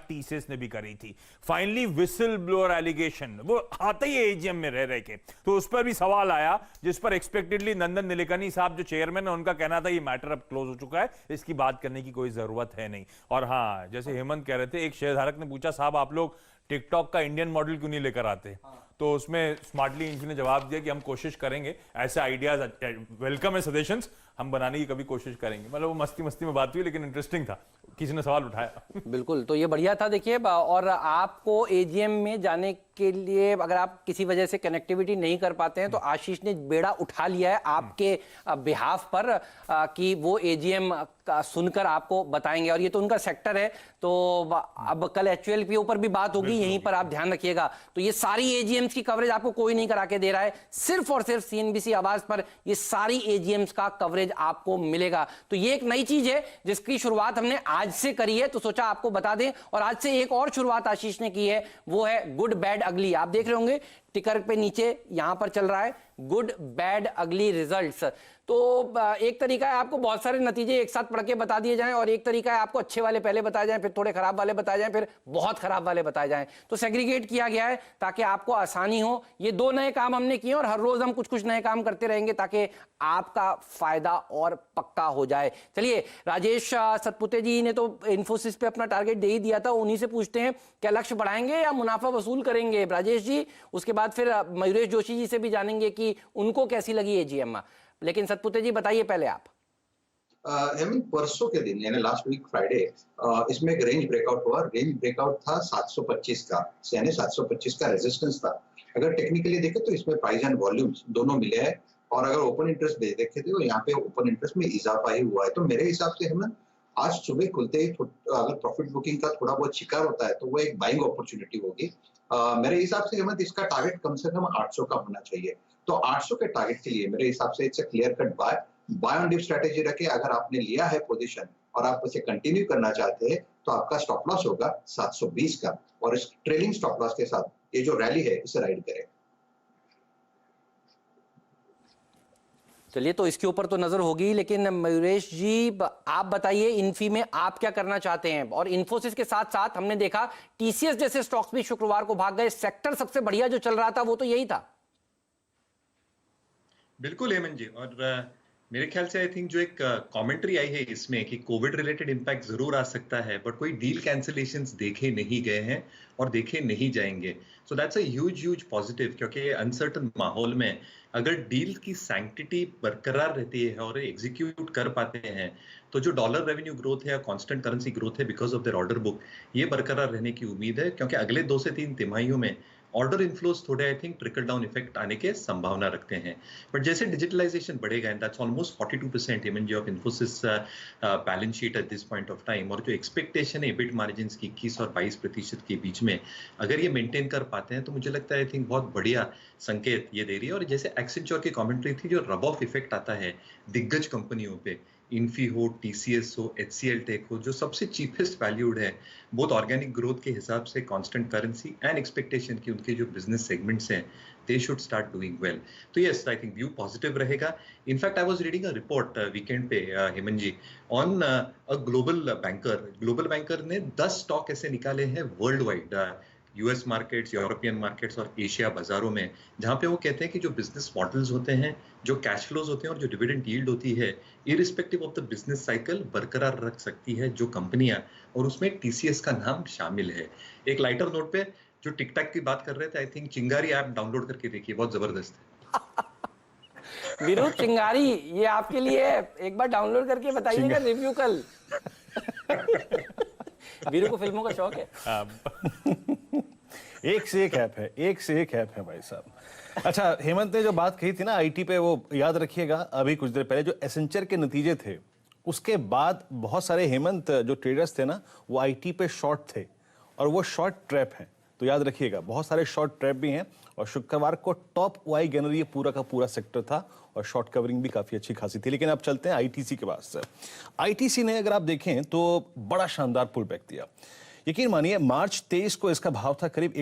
बात टीसीएस ने भी करी थी। फाइनली विसल ब्लोअर एलिगेशन वो आते ही एजीएम में रह के, तो उस पर भी सवाल आया, जिस पर एक्सपेक्टेडली नंदन निलेकनी साहब जो चेयरमैन है उनका कहना था ये मैटर अब क्लोज हो चुका है, इसकी बात करने की कोई जरूरत है नहीं। और हाँ, जैसे हेमंत कह रहे थे, एक शेयरधारक ने पूछा साहब आप लोग टिकटॉक का इंडियन मॉडल क्यों नहीं लेकर आते? तो उसमें स्मार्टली इन्फी ने जवाब दिया कि हम कोशिश करेंगे, ऐसे आइडियाज वेलकम है, सजेशंस हम बनाने की कभी कोशिश करेंगे। मतलब वो मस्ती मस्ती में बात हुई, लेकिन इंटरेस्टिंग था, किसी ने सवाल उठाया। बिल्कुल, तो ये बढ़िया था। देखिए, और आपको एजीएम में जाने के लिए अगर आप किसी वजह से कनेक्टिविटी नहीं कर पाते हैं तो आशीष ने बेड़ा उठा लिया है आपके बिहाफ पर कि वो एजीएम सुनकर आपको बताएंगे, और ये तो उनका सेक्टर है। तो अब कल एचयूएल ऊपर भी बात होगी, यहीं पर आप ध्यान रखिएगा। तो ये सारी एजीएम्स की कवरेज आपको कोई नहीं करा के दे रहा है, सिर्फ और सिर्फ सीएनबीसी आवाज पर ये सारी एजीएम्स का कवरेज आपको मिलेगा। तो ये एक नई चीज है जिसकी शुरुआत हमने आज से करी है, तो सोचा आपको बता दें। और आज से एक और शुरुआत आशीष ने की है, वो है गुड बैड अगली। आप देख रहे होंगे टिकर पे नीचे यहां पर चल रहा है गुड बैड अगली रिजल्ट्स। तो एक तरीका है आपको बहुत सारे नतीजे एक साथ पढ़ के बता दिए जाएं, और एक तरीका है आपको अच्छे वाले पहले बताए जाएं, फिर थोड़े खराब वाले बताए जाएं, फिर बहुत खराब वाले बताए जाएं। तो सेग्रीगेट किया गया है ताकि आपको आसानी हो। ये दो नए काम हमने किए और हर रोज हम कुछ कुछ नए काम करते रहेंगे ताकि आपका फायदा और पक्का हो जाए। चलिए, राजेश सतपुते जी ने तो इन्फोसिस पे अपना टारगेट दे ही दिया था, उन्हीं से पूछते हैं क्या लक्ष्य बढ़ाएंगे या मुनाफा वसूल करेंगे राजेश जी। उसके बाद फिर मयूरेश जोशी जी से भी जानेंगे कि उनको कैसी लगी एजीएम। लेकिन सतपुते जी बताइए पहले आप। हेमंत, परसों के दिन यानी लास्ट वीक फ्राइडे इसमें एक रेंज ब्रेकआउट हुआ। रेंज ब्रेकआउट था 725 का, यानी 725 का रेजिस्टेंस था। अगर टेक्निकली देखें तो इसमें प्राइस एंड वॉल्यूम्स दोनों मिले हैं, और अगर ओपन इंटरेस्ट देखे तो यहाँ पे ओपन इंटरेस्ट में इजाफा ही हुआ है। तो मेरे हिसाब से हेमंत, आज सुबह खुलते ही अगर प्रॉफिट बुकिंग का थोड़ा बहुत शिकार होता है तो वो एक बाइंग अपॉर्चुनिटी होगी। मेरे हिसाब से हेमंत, इसका टारगेट कम से कम 800 का होना चाहिए। तो 800 के टारगेट के लिए मेरे हिसाब से it's a clear cut buy on dip strategy रखे। अगर आपने लिया है पोजीशन और आप उसे कंटिन्यू करना चाहते हैं तो आपका स्टॉप लॉस होगा 720 का, और इस ट्रेलिंग स्टॉप लॉस के साथ ये जो रैली है इसे राइड करें। चलिए, तो इसके ऊपर तो नजर होगी, लेकिन मयूरेश जी आप बताइए इन्फी में आप क्या करना चाहते हैं। और इन्फोसिस के साथ साथ हमने देखा टीसीएस जैसे स्टॉक्स भी शुक्रवार को भाग गए। सेक्टर सबसे बढ़िया जो चल रहा था वो तो यही था। बिल्कुल हेमंत जी, और मेरे ख्याल से आई थिंक जो एक कमेंट्री आई है इसमें कि कोविड रिलेटेड इंपैक्ट जरूर आ सकता है, बट कोई डील कैंसिलेशंस देखे नहीं गए हैं और देखे नहीं जाएंगे। So that's a huge positive, क्योंकि अनसर्टन माहौल में अगर डील की सैंक्टिटी बरकरार रहती है और एग्जीक्यूट कर पाते हैं, तो जो डॉलर रेवेन्यू ग्रोथ है या कांस्टेंट करेंसी ग्रोथ है because of their order book, ये बरकरार रहने की उम्मीद है। क्योंकि अगले 2 से 3 तिमाहियों में ऑर्डर इन्फ्लोज थोड़े I think trickle down effect आने के संभावना रखते हैं। बट जैसे डिजिटलाइजेशन बढ़ेगा, and that's almost 42% Hemant ji of Infosys balance sheet at this point of time, और जो एक्सपेक्टेशन है एबिट मार्जिन की 21 और 22% के बीच में, अगर ये मेंटेन कर पाते हैं तो मुझे लगता है आई थिंक बहुत बढ़िया संकेत ये दे रही है। और जैसे एक्सेंचर की कमेंट्री थी, जो रब ऑफ इफेक्ट आता है दिग्गज कंपनियों पे, इन्फी हो, टीसीएस हो, एचसीएल टेक हो, जो सबसे चीपेस्ट वैल्यूड है बोथ ऑर्गेनिक ग्रोथ के हिसाब से, कांस्टेंट करेंसी एंड एक्सपेक्टेशन की उनके जो बिजनेस सेगमेंट्स हैं, they should start doing well. तो yes, I think view positive रहेगा। In fact I was reading a report weekend पे Hemant ji on a global banker ने 10 स्टॉक ऐसे निकाले हैं world wide, US markets, European markets और एशिया बाजारों में, जहां पे वो कहते हैं कि जो बिजनेस मॉडल्स होते हैं, जो कैश फ्लोज होते हैं और जो डिविडेंड यील्ड होती है, irrespective of the business cycle बरकरार रख सकती है जो कंपनियां, और उसमें टीसीएस का नाम शामिल है। एक लाइटर नोट पे जो टिकटॉक की बात कर रहे थे, आई थिंक चिंगारी ऐप डाउनलोड करके देखिए, बहुत जबरदस्त है। वीरू, चिंगारी ये आपके लिए है, एक बार डाउनलोड करके बताइएगा रिव्यू कल। वीरू को फिल्मों का शौक है। एक से एक ऐप है, एक से एक ऐप है भाई साहब। अच्छा, हेमंत ने जो बात कही थी ना आईटी पे, वो याद रखिएगा। अभी कुछ देर पहले जो एसेंचर के नतीजे थे, उसके बाद बहुत सारे हेमंत जो ट्रेडर्स थे ना, वो आईटी पे शॉर्ट थे, और वो शॉर्ट ट्रैप हैं। तो याद रखिएगा, बहुत सारे शॉर्ट ट्रैप भी हैं। और शुक्रवार को टॉप वाई गेनर ये पूरा का पूरा सेक्टर था, और शॉर्ट कवरिंग भी काफी अच्छी खासी थी। लेकिन अब चलते हैं आईटीसी के पास। आईटीसी ने अगर आप देखें तो बड़ा शानदार पुल बैक दिया। यकीन मानिए, मार्च 23 को इसका भाव था करीब